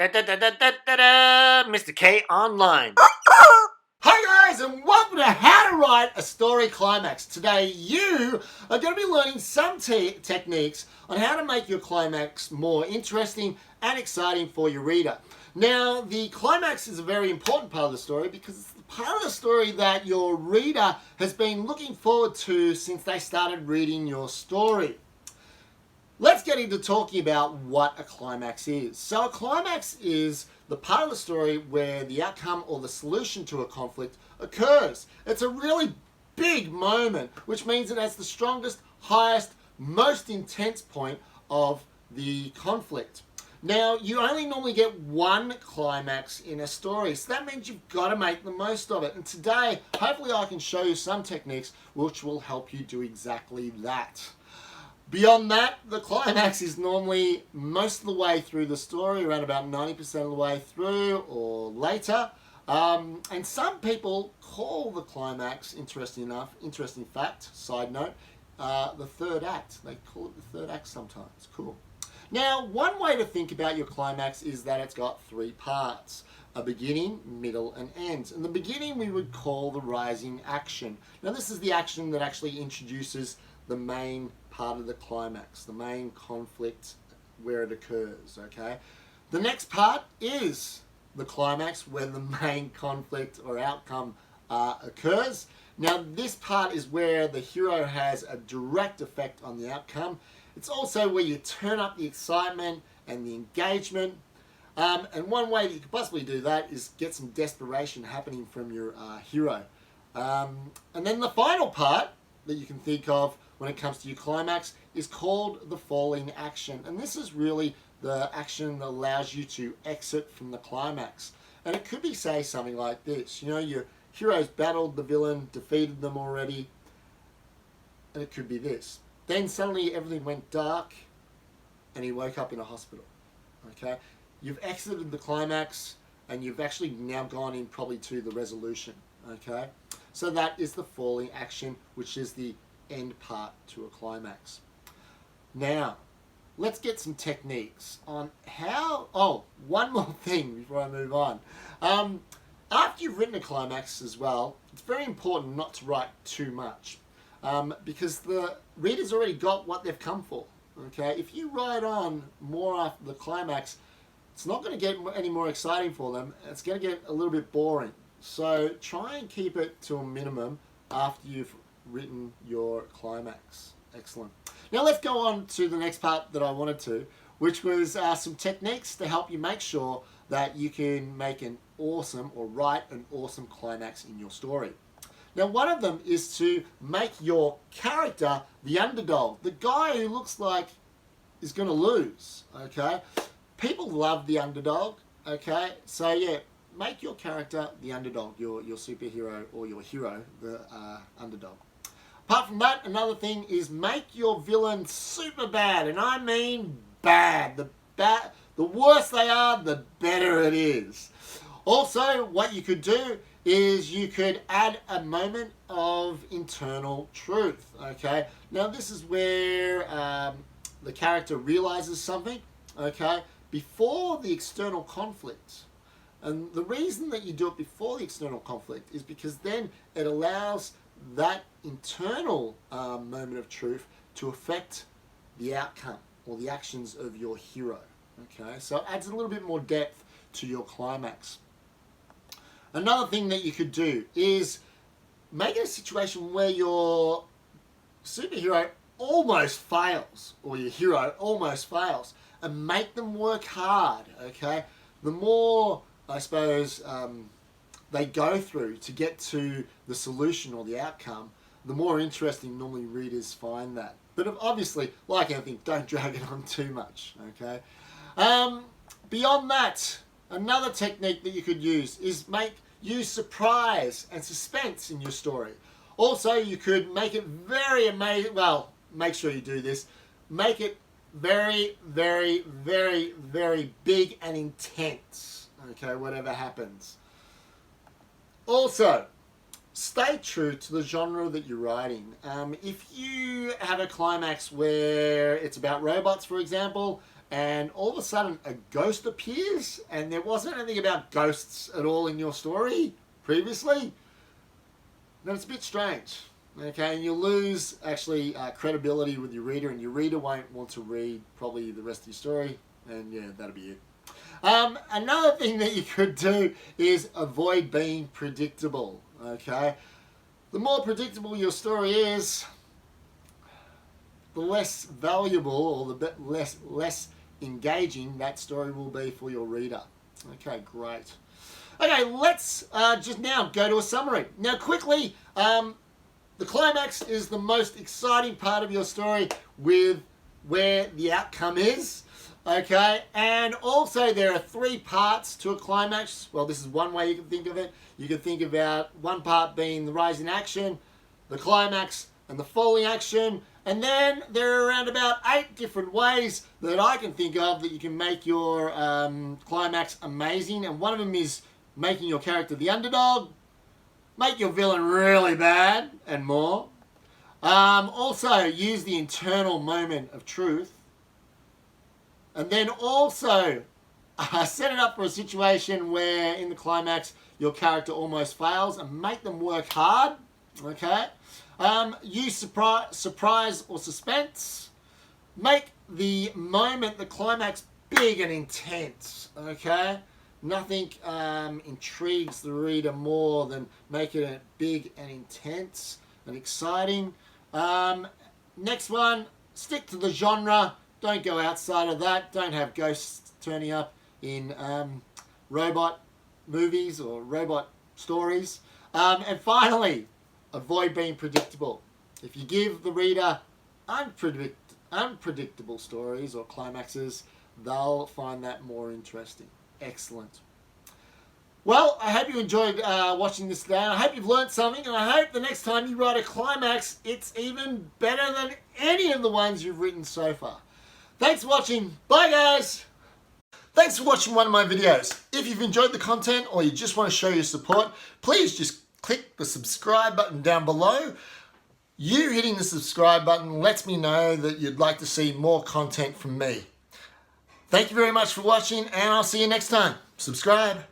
Mr. K Online. Hi guys, and welcome to How to Write a Story Climax. Today you are going to be learning some techniques on how to make your climax more interesting and exciting for your reader. Now, the climax is a very important part of the story because it's the part of the story that your reader has been looking forward to since they started reading your story. Let's get into talking about what a climax is. So a climax is the part of the story where the outcome or the solution to a conflict occurs. It's a really big moment, which means it has the strongest, highest, most intense point of the conflict. Now, you only normally get one climax in a story, so that means you've got to make the most of it. And today, hopefully I can show you some techniques which will help you do exactly that. Beyond that, the climax is normally most of the way through the story, around about 90% of the way through or later. And some people call the climax, interesting fact, side note, the third act. They call it the third act sometimes. Cool. Now, one way to think about your climax is that it's got three parts: a beginning, middle, and end. And the beginning we would call the rising action. Now, this is the action that actually introduces the main part of the climax, the main conflict where it occurs, okay? The next part is the climax where the main conflict or outcome occurs. Now, this part is where the hero has a direct effect on the outcome. It's also where you turn up the excitement and the engagement. And one way that you could possibly do that is get some desperation happening from your hero. And then the final part that you can think of when it comes to your climax is called the falling action. And this is really the action that allows you to exit from the climax. And it could be, say, something like this. You know, your heroes battled the villain, defeated them already. And it could be this. Then suddenly everything went dark and he woke up in a hospital. Okay? You've exited the climax and you've actually now gone in probably to the resolution. Okay? So that is the falling action, which is the end part to a climax. Now, let's get some techniques on how... Oh, one more thing before I move on. After you've written a climax as well, it's very important not to write too much because the reader's already got what they've come for. Okay, if you write on more after the climax, it's not going to get any more exciting for them. It's going to get a little bit boring. So try and keep it to a minimum after you've written your climax. Excellent. Now let's go on to the next part that I wanted to, which was some techniques to help you make sure that you can make an awesome or write an awesome climax in your story. Now, one of them is to make your character the underdog, the guy who looks like is going to lose. Okay, people love the underdog. Okay, so yeah, make your character the underdog, your superhero or your hero the underdog. Apart from that, another thing is make your villain super bad, and I mean bad. The worse they are, the better it is. Also, what you could do is you could add a moment of internal truth. Okay, now this is where the character realizes something. Okay, before the external conflict. And the reason that you do it before the external conflict is because then it allows that internal moment of truth to affect the outcome or the actions of your hero. Okay, so it adds a little bit more depth to your climax. Another thing that you could do is make it a situation where your superhero almost fails or your hero almost fails and make them work hard. Okay, the more I suppose they go through to get to the solution or the outcome, the more interesting normally readers find that. But obviously, like anything, don't drag it on too much. Okay. Beyond that, another technique that you could use is use surprise and suspense in your story. Also, you could make it very amazing. Well, make sure you do this. Make it very, very, very, very big and intense. Okay, whatever happens. Also, stay true to the genre that you're writing. If you have a climax where it's about robots, for example, and all of a sudden a ghost appears, and there wasn't anything about ghosts at all in your story previously, then it's a bit strange. Okay, and you'll lose actually credibility with your reader, and your reader won't want to read probably the rest of your story, and yeah, that'll be it. Another thing that you could do is avoid being predictable. Okay, the more predictable your story is, the less valuable or the bit less engaging that story will be for your reader. Okay, great. Okay, let's just now go to a summary. Now, quickly, the climax is the most exciting part of your story with where the outcome is. Okay, and also there are 3 parts to a climax. Well, this is one way you can think of it. You can think about one part being the rise in action, the climax, and the falling action. And then there are around about 8 different ways that I can think of that you can make your climax amazing. And one of them is making your character the underdog, make your villain really bad, and more. Also, use the internal moment of truth. And then also set it up for a situation where in the climax your character almost fails and make them work hard. Okay. Use surprise or suspense. Make the moment, the climax, big and intense. Okay. Nothing intrigues the reader more than making it big and intense and exciting. Next one, stick to the genre. Don't go outside of that. Don't have ghosts turning up in robot movies or robot stories. And finally, avoid being predictable. If you give the reader unpredictable stories or climaxes, they'll find that more interesting. Excellent. Well, I hope you enjoyed watching this today. I hope you've learned something, and I hope the next time you write a climax, it's even better than any of the ones you've written so far. Thanks for watching. Bye, guys. Thanks for watching one of my videos. If you've enjoyed the content or you just want to show your support, please just click the subscribe button down below. You hitting the subscribe button lets me know that you'd like to see more content from me. Thank you very much for watching, and I'll see you next time. Subscribe.